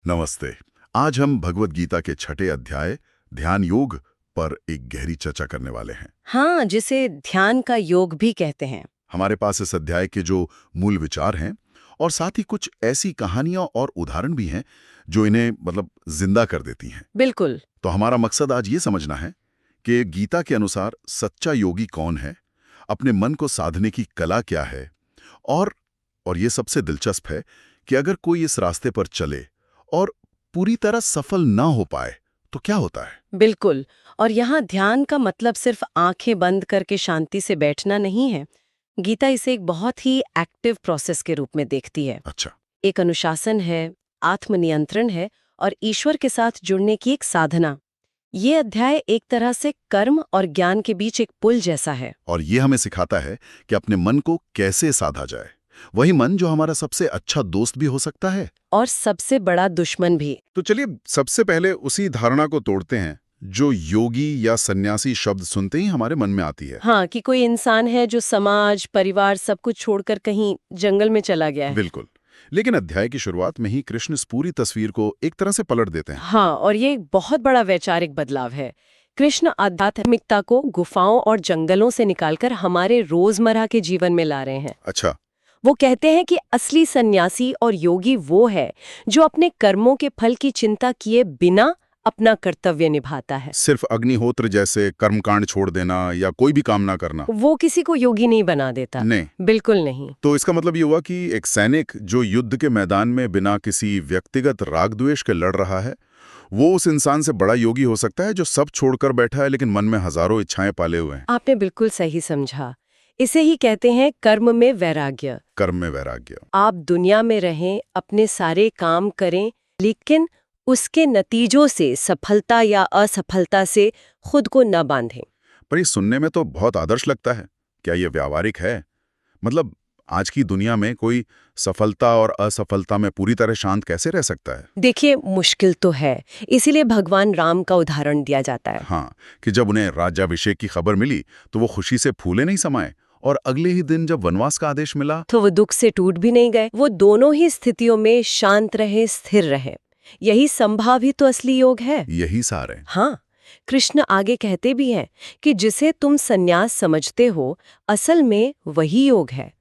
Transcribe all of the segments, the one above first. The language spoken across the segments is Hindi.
नमस्ते। आज हम भगवत गीता के छठे अध्याय ध्यान योग पर एक गहरी चर्चा करने वाले हैं। हाँ, जिसे ध्यान का योग भी कहते हैं। हमारे पास इस अध्याय के जो मूल विचार हैं और साथ ही कुछ ऐसी कहानियां और उदाहरण भी हैं जो इन्हें जिंदा कर देती हैं। बिल्कुल। तो हमारा मकसद आज ये समझना है कि गीता के अनुसार सच्चा योगी कौन है, अपने मन को साधने की कला क्या है, और ये सबसे दिलचस्प है कि अगर कोई इस रास्ते पर चले और पूरी तरह सफल ना हो पाए तो क्या होता है। बिल्कुल। और यहाँ ध्यान का मतलब सिर्फ आंखें बंद करके शांति से बैठना नहीं है। गीता इसे एक बहुत ही एक्टिव प्रोसेस के रूप में देखती है। अच्छा। एक अनुशासन है, आत्मनियंत्रण है और ईश्वर के साथ जुड़ने की एक साधना। ये अध्याय एक तरह से कर्म और ज्ञान के बीच एक पुल जैसा है। और ये हमें सिखाता है कि अपने मन को कैसे साधा जाए, वही मन जो हमारा सबसे अच्छा दोस्त भी हो सकता है और सबसे बड़ा दुश्मन भी। तो चलिए सबसे पहले उसी धारणा को तोड़ते हैं जो योगी या सन्यासी शब्द सुनते ही हमारे मन में आती है। हाँ, कि कोई इंसान है जो समाज, परिवार सब कुछ छोड़कर कहीं जंगल में चला गया है। बिल्कुल। लेकिन अध्याय की शुरुआत में ही कृष्ण इस पूरी तस्वीर को एक तरह से पलट देते हैं। हाँ, और ये एक बहुत बड़ा वैचारिक बदलाव है। कृष्ण आध्यात्मिकता को गुफाओं और जंगलों से निकालकर हमारे रोजमर्रा के जीवन में ला रहे हैं। अच्छा। वो कहते हैं कि असली सन्यासी और योगी वो है जो अपने कर्मों के फल की चिंता किए बिना अपना कर्तव्य निभाता है। सिर्फ अग्निहोत्र जैसे कर्मकांड छोड़ देना या कोई भी काम ना करना, वो किसी को योगी नहीं बना देता। नहीं। बिल्कुल नहीं। तो इसका मतलब ये हुआ कि एक सैनिक जो युद्ध के मैदान में बिना किसी व्यक्तिगत राग द्वेष के लड़ रहा है, वो उस इंसान से बड़ा योगी हो सकता है जो सब छोड़कर बैठा है लेकिन मन में हजारों इच्छाएं पाले हुए हैं। आपने बिल्कुल सही समझा। इसे ही कहते हैं कर्म में वैराग्य। कर्म में वैराग्य। आप दुनिया में रहें, अपने सारे काम करें, लेकिन उसके नतीजों से सफलता या असफलता से खुद को न बांधें। पर ये सुनने में तो बहुत आदर्श लगता है। क्या ये व्यावहारिक है? आज की दुनिया में कोई सफलता और असफलता में पूरी तरह शांत कैसे रह सकता है? देखिए, मुश्किल तो है। इसीलिए भगवान राम का उदाहरण दिया जाता है। हाँ, कि जब उन्हें राज्याभिषेक की खबर मिली तो वो खुशी से फूले नहीं समाये, और अगले ही दिन जब वनवास का आदेश मिला तो वो दुख से टूट भी नहीं गए। वो दोनों ही स्थितियों में शांत रहे, स्थिर रहे। यही संभावित तो असली योग है। यही सार है। हाँ, कृष्ण आगे कहते भी हैं कि जिसे तुम सन्यास समझते हो, असल में वही योग है,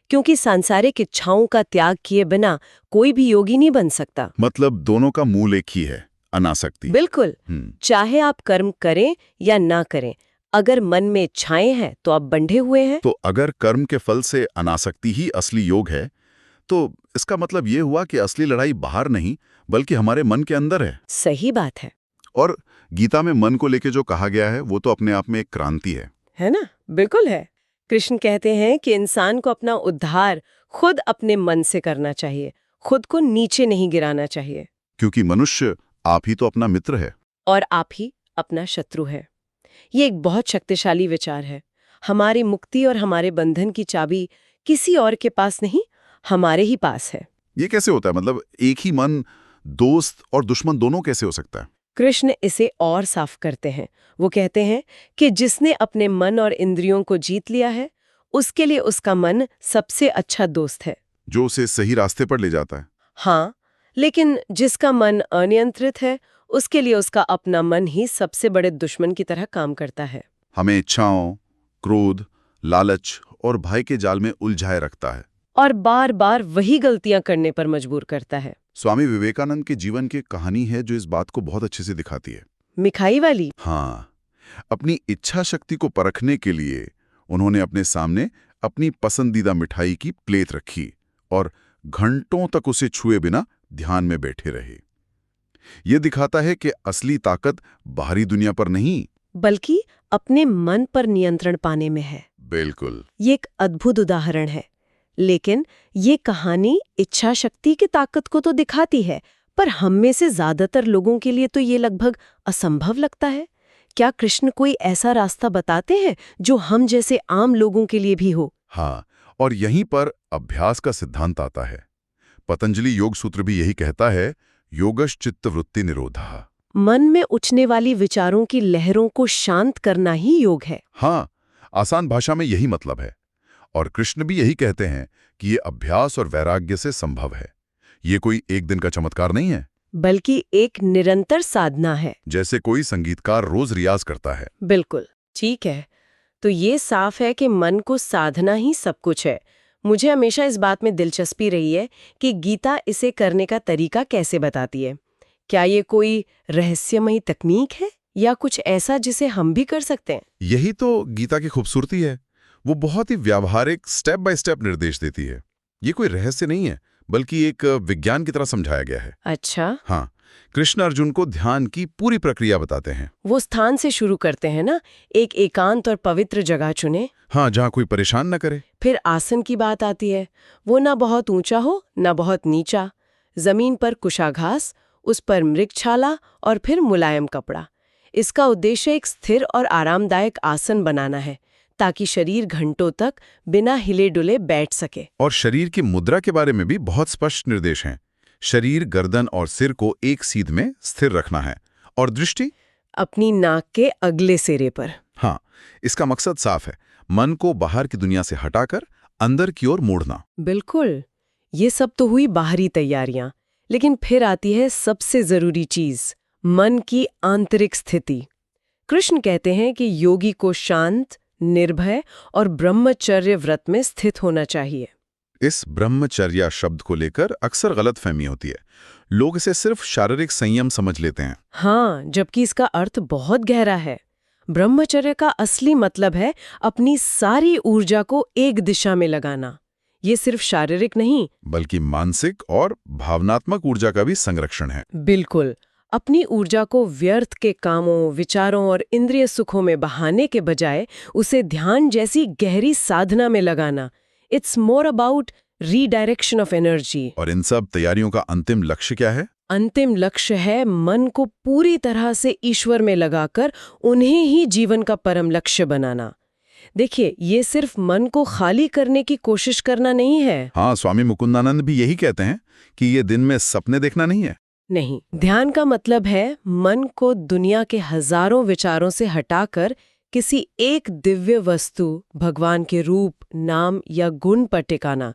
क्योंकि सांसारिक इच्छाओं का त्याग किए बिना कोई भी योगी नहीं बन सकता। मतलब दोनों का मूल एक ही है, अनासक्ति। बिल्कुल। चाहे आप कर्म करें या ना करें, अगर मन में इच्छाएं हैं तो आप बंधे हुए हैं। तो अगर कर्म के फल से अनासक्ति ही असली योग है, तो इसका मतलब ये हुआ कि असली लड़ाई बाहर नहीं बल्कि हमारे मन के अंदर है। सही बात है। और गीता में मन को लेके जो कहा गया है वो तो अपने आप में एक क्रांति है ना? बिल्कुल है। कृष्ण कहते हैं कि इंसान को अपना उद्धार खुद अपने मन से करना चाहिए, खुद को नीचे नहीं गिराना चाहिए। क्योंकि मनुष्य आप ही तो अपना मित्र है और आप ही अपना शत्रु है। ये एक बहुत शक्तिशाली विचार है। हमारी मुक्ति और हमारे बंधन की चाबी किसी और के पास नहीं, हमारे ही पास है। ये कैसे होता है? एक ही मन दोस्त और दुश्मन दोनों कैसे हो सकता है? कृष्ण इसे और साफ करते हैं। वो कहते हैं कि जिसने अपने मन और इंद्रियों को जीत लिया है, उसके लिए उसका मन सबसे अच्छा दोस्त है, जो उसे सही रास्ते पर ले जाता है। हाँ, लेकिन जिसका मन अनियंत्रित है, उसके लिए उसका अपना मन ही सबसे बड़े दुश्मन की तरह काम करता है। हमें इच्छाओं, क्रोध, लालच और भय के जाल में उलझाए रखता है और बार बार वही गलतियां करने पर मजबूर करता है। स्वामी विवेकानंद के जीवन की कहानी है जो इस बात को बहुत अच्छे से दिखाती है। मिठाई वाली? हाँ, अपनी इच्छा शक्ति को परखने के लिए उन्होंने अपने सामने अपनी पसंदीदा मिठाई की प्लेट रखी और घंटों तक उसे छुए बिना ध्यान में बैठे रहे। यह दिखाता है कि असली ताकत बाहरी दुनिया पर नहीं बल्कि अपने मन पर नियंत्रण पाने में है। बिल्कुल। ये एक अद्भुत उदाहरण है। लेकिन ये कहानी इच्छा शक्ति की ताकत को तो दिखाती है, पर हम में से ज्यादातर लोगों के लिए तो ये लगभग असंभव लगता है। क्या कृष्ण कोई ऐसा रास्ता बताते हैं जो हम जैसे आम लोगों के लिए भी हो? हाँ, और यहीं पर अभ्यास का सिद्धांत आता है। पतंजलि योग सूत्र भी यही कहता है, योगश्च चित्त वृत्ति निरोधः। मन में उठने वाली विचारों की लहरों को शांत करना ही योग है। हाँ, आसान भाषा में यही मतलब है। और कृष्ण भी यही कहते हैं कि ये अभ्यास और वैराग्य से संभव है। ये कोई एक दिन का चमत्कार नहीं है। बल्कि एक निरंतर साधना है। जैसे कोई संगीतकार रोज रियाज करता है। बिल्कुल ठीक है। तो ये साफ है कि मन को साधना ही सब कुछ है। मुझे हमेशा इस बात में दिलचस्पी रही है कि गीता इसे करने का तरीका कैसे बताती है। क्या ये कोई रहस्यमयी तकनीक है या कुछ ऐसा जिसे हम भी कर सकते हैं? यही तो गीता की खूबसूरती है। वो बहुत ही व्यावहारिक स्टेप बाय स्टेप निर्देश देती है। ये कोई रहस्य नहीं है, बल्कि एक विज्ञान की तरह समझाया गया है। अच्छा, हाँ, कृष्ण अर्जुन को ध्यान की पूरी प्रक्रिया बताते हैं। वो स्थान से शुरू करते हैं ना, एक एकांत और पवित्र जगह चुने। हाँ, जहाँ कोई परेशान न करे। फिर आसन की बात आती है। वो ना बहुत ऊंचा हो ना बहुत नीचा, जमीन पर कुशाघास, उस पर मृगछाला और फिर मुलायम कपड़ा। इसका उद्देश्य एक स्थिर और आरामदायक आसन बनाना है ताकि शरीर घंटों तक बिना हिले डुले बैठ सके। और शरीर की मुद्रा के बारे में भी बहुत स्पष्ट निर्देश हैं। शरीर, गर्दन और सिर को एक सीध में स्थिर रखना है और दृष्टि अपनी नाक के अगले सिरे पर। हाँ, इसका मकसद साफ है, मन को बाहर की दुनिया से हटाकर अंदर की ओर मोड़ना। बिल्कुल, ये सब तो हुई बाहरी तैयारियां, लेकिन फिर आती है सबसे जरूरी चीज, मन की आंतरिक स्थिति। कृष्ण कहते हैं कि योगी को शांत, निर्भय और ब्रह्मचर्य व्रत में स्थित होना चाहिए। इस ब्रह्मचर्या शब्द को लेकर अक्सर गलतफहमी होती है। लोग इसे सिर्फ शारीरिक संयम समझ लेते हैं। हाँ, जबकि इसका अर्थ बहुत गहरा है। ब्रह्मचर्य का असली मतलब है अपनी सारी ऊर्जा को एक दिशा में लगाना। ये सिर्फ शारीरिक नहीं, बल्कि मानसिक और भावनात्मक ऊर्जा का भी संरक्षण है। बिल्कुल, अपनी ऊर्जा को व्यर्थ के कामों, विचारों और इंद्रिय सुखों में बहाने के बजाय उसे ध्यान जैसी गहरी साधना में लगाना। It's more about redirection of energy. और इन सब तैयारियों का अंतिम लक्ष्य क्या है? अंतिम लक्ष्य है मन को पूरी तरह से ईश्वर में लगाकर उन्हें ही जीवन का परम लक्ष्य बनाना। देखिए, ये सिर्फ मन को खाली करने की कोशिश करना नहीं है। हाँ, स्वामी मुकुंदानंद भी यही कहते हैं कि ये दिन में सपने देखना नहीं है। नहीं, ध्यान का मतलब है मन को दुनिया के हजारों विचारों से हटाकर किसी एक दिव्य वस्तु, भगवान के रूप, नाम या गुण पर टिकाना।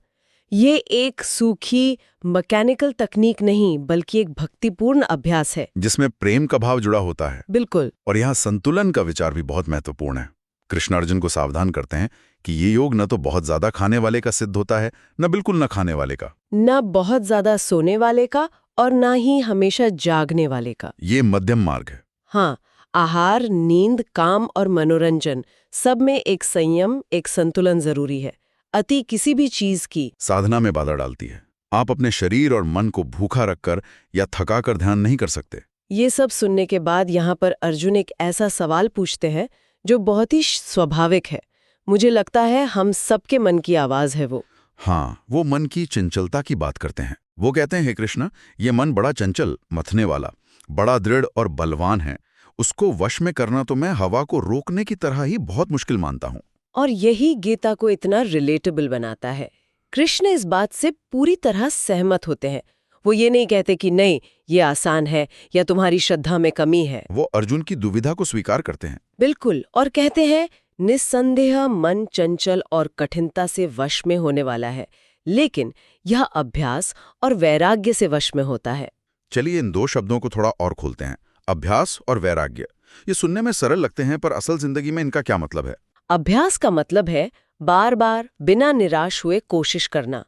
ये एक सूखी मैकेनिकल तकनीक नहीं, बल्कि एक भक्तिपूर्ण अभ्यास है जिसमें प्रेम का भाव जुड़ा होता है। बिल्कुल। और यहाँ संतुलन का विचार भी बहुत महत्वपूर्ण है। कृष्ण अर्जुन को सावधान करते हैं कि ये योग न तो बहुत ज्यादा खाने वाले का सिद्ध होता है, न बिल्कुल न खाने वाले का, न बहुत ज्यादा सोने वाले का और ना ही हमेशा जागने वाले का। ये मध्यम मार्ग है। हाँ, आहार, नींद, काम और मनोरंजन, सब में एक संयम, एक संतुलन जरूरी है। अति किसी भी चीज की साधना में बाधा डालती है। आप अपने शरीर और मन को भूखा रखकर या थकाकर ध्यान नहीं कर सकते। ये सब सुनने के बाद यहाँ पर अर्जुन एक ऐसा सवाल पूछते हैं जो बहुत ही स्वाभाविक है। मुझे लगता है हम सबके मन की आवाज है वो। हाँ, वो मन की चंचलता की बात करते हैं। वो कहते हैं, हे कृष्ण, ये मन बड़ा चंचल, मथने वाला, बड़ा दृढ़ और बलवान है। उसको वश में करना तो मैं हवा को रोकने की तरह ही बहुत मुश्किल मानता हूँ। और यही गीता को इतना रिलेटेबल बनाता है। कृष्ण इस बात से पूरी तरह सहमत होते हैं। वो ये नहीं कहते कि नहीं, ये आसान है या तुम्हारी श्रद्धा में कमी है। वो अर्जुन की दुविधा को स्वीकार करते हैं। बिल्कुल, और कहते हैं निस्संदेह मन चंचल और कठिनता से वश में होने वाला है, लेकिन यह अभ्यास और वैराग्य से वश में होता है। चलिए इन दो शब्दों को थोड़ा और खोलते हैं, अभ्यास और वैराग्य। ये सुनने में सरल लगते हैं, पर असल जिंदगी में इनका क्या मतलब है? अभ्यास का मतलब है बार बार बिना निराश हुए कोशिश करना।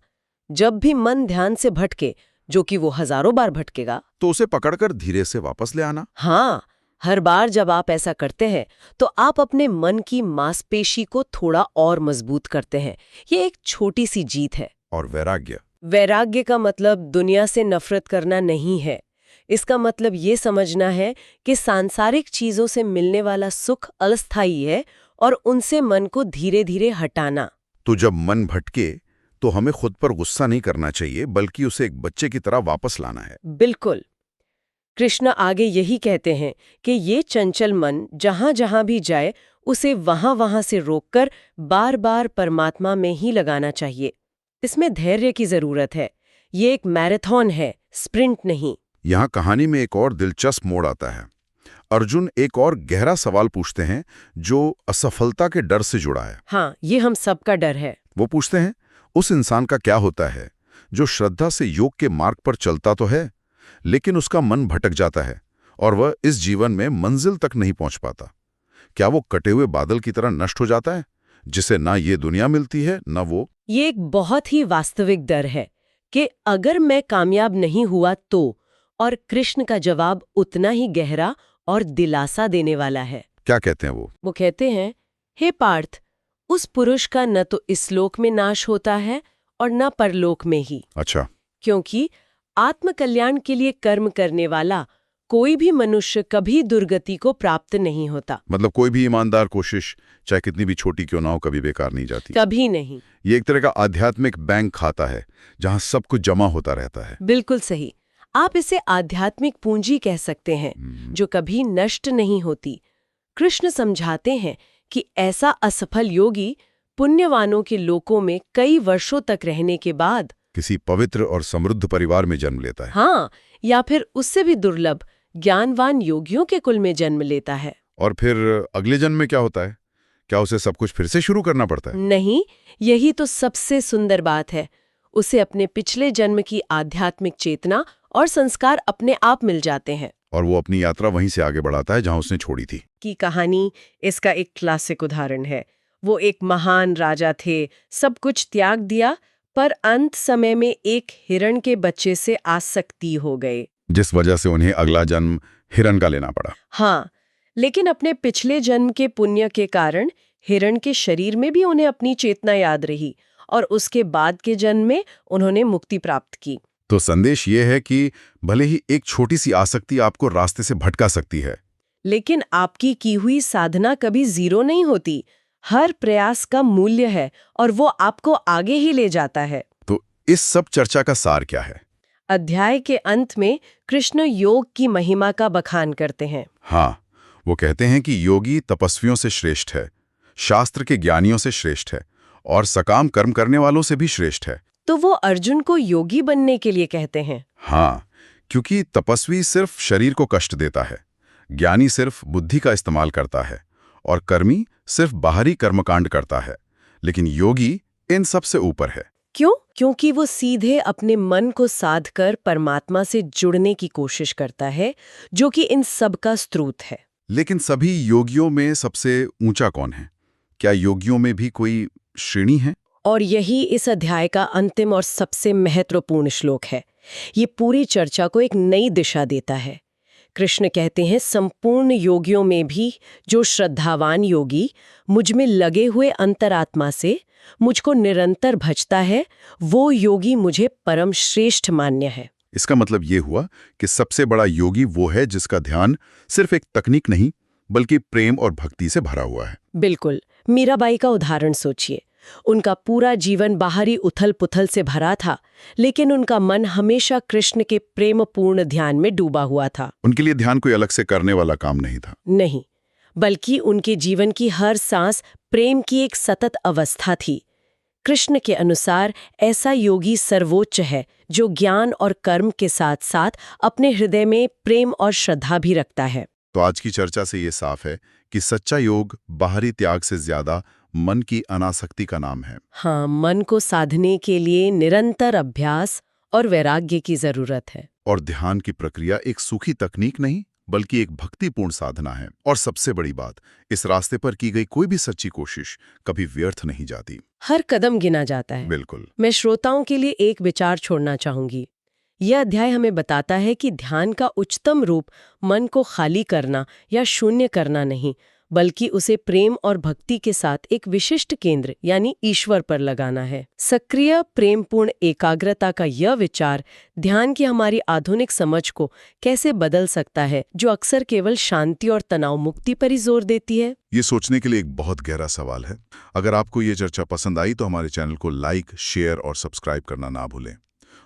जब भी मन ध्यान से भटके, जो कि वो हजारों बार भटकेगा, तो उसे पकड़कर धीरे से वापस ले आना। हाँ, हर बार जब आप ऐसा करते हैं तो आप अपने मन की मांसपेशी को थोड़ा और मजबूत करते हैं। ये एक छोटी सी जीत है। और वैराग्य? वैराग्य का मतलब दुनिया से नफरत करना नहीं है। इसका मतलब ये समझना है कि सांसारिक चीजों से मिलने वाला सुख अस्थायी है और उनसे मन को धीरे धीरे हटाना। तो जब मन भटके तो हमें खुद पर गुस्सा नहीं करना चाहिए, बल्कि उसे एक बच्चे की तरह वापस लाना है। बिल्कुल। कृष्ण आगे यही कहते हैं कि ये चंचल मन जहां जहां भी जाए, उसे वहां वहां से रोककर बार बार परमात्मा में ही लगाना चाहिए। इसमें धैर्य की जरूरत है। ये एक मैराथन है, स्प्रिंट नहीं। यहाँ कहानी में एक और दिलचस्प मोड़ आता है। अर्जुन एक और गहरा सवाल पूछते हैं जो असफलता के डर से जुड़ा है। हाँ, ये हम सबका डर है। वो पूछते हैं, उस इंसान का क्या होता है जो श्रद्धा से योग के मार्ग पर चलता तो है, लेकिन उसका मन भटक जाता है और वह इस जीवन में मंजिल तक नहीं पहुंच पाता। क्या वो कटे हुए बादल की तरह नष्ट हो जाता है, जिसे ना ये दुनिया मिलती है ना वो? ये एक बहुत ही वास्तविक डर है कि अगर मैं कामयाब नहीं हुआ तो, और कृष्ण का जवाब उतना ही गहरा और दिलासा देने वाला है। क्या कहते हैं वो? वो कहते हैं, हे पार्थ, उस पुरुष का न तो इस लोक में नाश होता है और न परलोक में ही। अच्छा। क्योंकि आत्मकल्याण के लिए कर्म करने वाला कोई भी मनुष्य कभी दुर्गति को प्राप्त नहीं होता। मतलब कोई भी ईमानदार कोशिश, चाहे कितनी भी छोटी क्यों ना हो, कभी बेकार नहीं जाती। कभी नहीं। ये एक तरह का आध्यात्मिक बैंक खाता है जहां सब कुछ जमा होता रहता है। बिल्कुल सही। आप इसे आध्यात्मिक पूंजी कह सकते हैं, जो कभी नष्ट नहीं होती। कृष्ण समझाते हैं कि ऐसा असफल योगी पुण्यवानों के लोकों में कई वर्षों तक रहने के बाद किसी पवित्र और समृद्ध परिवार में जन्म लेता है। हाँ, या फिर उससे भी दुर्लभ ज्ञानवान योगियों के कुल में जन्म लेता है। और फिर अगले जन्म में क्या होता है? क्या उसे सब कुछ फिर से शुरू करना पड़ता है? नहीं, यही तो सबसे सुंदर बात है। उसे अपने पिछले जन्म की आध्यात्मिक चेतना और संस्कार अपने आप मिल जाते हैं। और वो अपनी यात्रा वहीं से आगे बढ़ाता है जहां उसने छोड़ी थी। की कहानी इसका एक क्लासिक उदाहरण है। वो एक महान राजा थे, सब कुछ त्याग दिया, पर अंत समय में एक हिरण के बच्चे से आसक्ति हो गए, जिस वजह से उन्हें अगला जन्म हिरण का लेना पड़ा। हाँ, लेकिन अपने पिछले जन्म के पुण्य के कारण हिरण के शरीर में भी उन्हें अपनी चेतना याद रही और उसके बाद के जन्म में उन्होंने मुक्ति प्राप्त की। तो संदेश ये है कि भले ही एक छोटी सी आसक्ति आपको रास्ते से भटका सकती है, लेकिन आपकी की हुई साधना कभी जीरो नहीं होती। हर प्रयास का मूल्य है और वो आपको आगे ही ले जाता है। तो इस सब चर्चा का सार क्या है? अध्याय के अंत में कृष्ण योग की महिमा का बखान करते हैं। हाँ, वो कहते हैं कि योगी तपस्वियों से श्रेष्ठ है, शास्त्र के ज्ञानियों से श्रेष्ठ है और सकाम कर्म करने वालों से भी श्रेष्ठ है। तो वो अर्जुन को योगी बनने के लिए कहते हैं। हाँ, क्योंकि तपस्वी सिर्फ शरीर को कष्ट देता है, ज्ञानी सिर्फ बुद्धि का इस्तेमाल करता है और कर्मी सिर्फ बाहरी कर्मकांड करता है, लेकिन योगी इन सब से ऊपर है। क्यों? क्योंकि वो सीधे अपने मन को साध कर परमात्मा से जुड़ने की कोशिश करता है, जो कि इन सब का स्रोत है। लेकिन सभी योगियों में सबसे ऊंचा कौन है? क्या योगियों में भी कोई श्रेणी है? और यही इस अध्याय का अंतिम और सबसे महत्वपूर्ण श्लोक है। ये पूरी चर्चा को एक नई दिशा देता है। कृष्ण कहते हैं, संपूर्ण योगियों में भी जो श्रद्धावान योगी मुझ में लगे हुए अंतरात्मा से मुझको निरंतर भजता है, वो योगी मुझे परम श्रेष्ठ मान्य है। इसका मतलब ये हुआ कि सबसे बड़ा योगी वो है जिसका ध्यान सिर्फ एक तकनीक नहीं बल्कि प्रेम और भक्ति से भरा हुआ है। बिल्कुल। मीराबाई का उदाहरण सोचिए। उनका पूरा जीवन बाहरी उथल पुथल से भरा था, लेकिन उनका मन हमेशा कृष्ण के प्रेमपूर्ण ध्यान में डूबा हुआ था। उनके लिए ध्यान कोई अलग से करने वाला काम नहीं था। नहीं, बल्कि उनके जीवन की हर सांस प्रेम की एक सतत अवस्था थी। कृष्ण के अनुसार ऐसा योगी सर्वोच्च है जो ज्ञान और कर्म के साथ साथ अपने हृदय में प्रेम और श्रद्धा भी रखता है। तो आज की चर्चा से ये साफ है कि सच्चा योग बाहरी त्याग से ज्यादा मन की अनासक्ति का नाम है। हाँ, मन को साधने के लिए निरंतर अभ्यास और वैराग्य की जरूरत है। और ध्यान की प्रक्रिया एक सूखी तकनीक नहीं बल्कि एक भक्तिपूर्ण साधना है। और सबसे बड़ी बात, इस रास्ते पर की गई कोई भी सच्ची कोशिश कभी व्यर्थ नहीं जाती। हर कदम गिना जाता है। बिल्कुल। मैं श्रोताओं के लिए एक विचार छोड़ना चाहूंगी। यह अध्याय हमें बताता है कि ध्यान का उच्चतम रूप मन को खाली करना या शून्य करना नहीं, बल्कि उसे प्रेम और भक्ति के साथ एक विशिष्ट केंद्र यानी ईश्वर पर लगाना है। सक्रिय प्रेमपूर्ण एकाग्रता का यह विचार ध्यान की हमारी आधुनिक समझ को कैसे बदल सकता है, जो अक्सर केवल शांति और तनाव मुक्ति पर ही जोर देती है। ये सोचने के लिए एक बहुत गहरा सवाल है। अगर आपको ये चर्चा पसंद आई तो हमारे चैनल को लाइक, शेयर और सब्सक्राइब करना ना भूलें।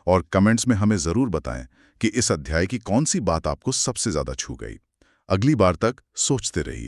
और कमेंट्स में हमें जरूर बताएं कि इस अध्याय की कौन सी बात आपको सबसे ज्यादा छू गई। अगली बार तक सोचते रहिए।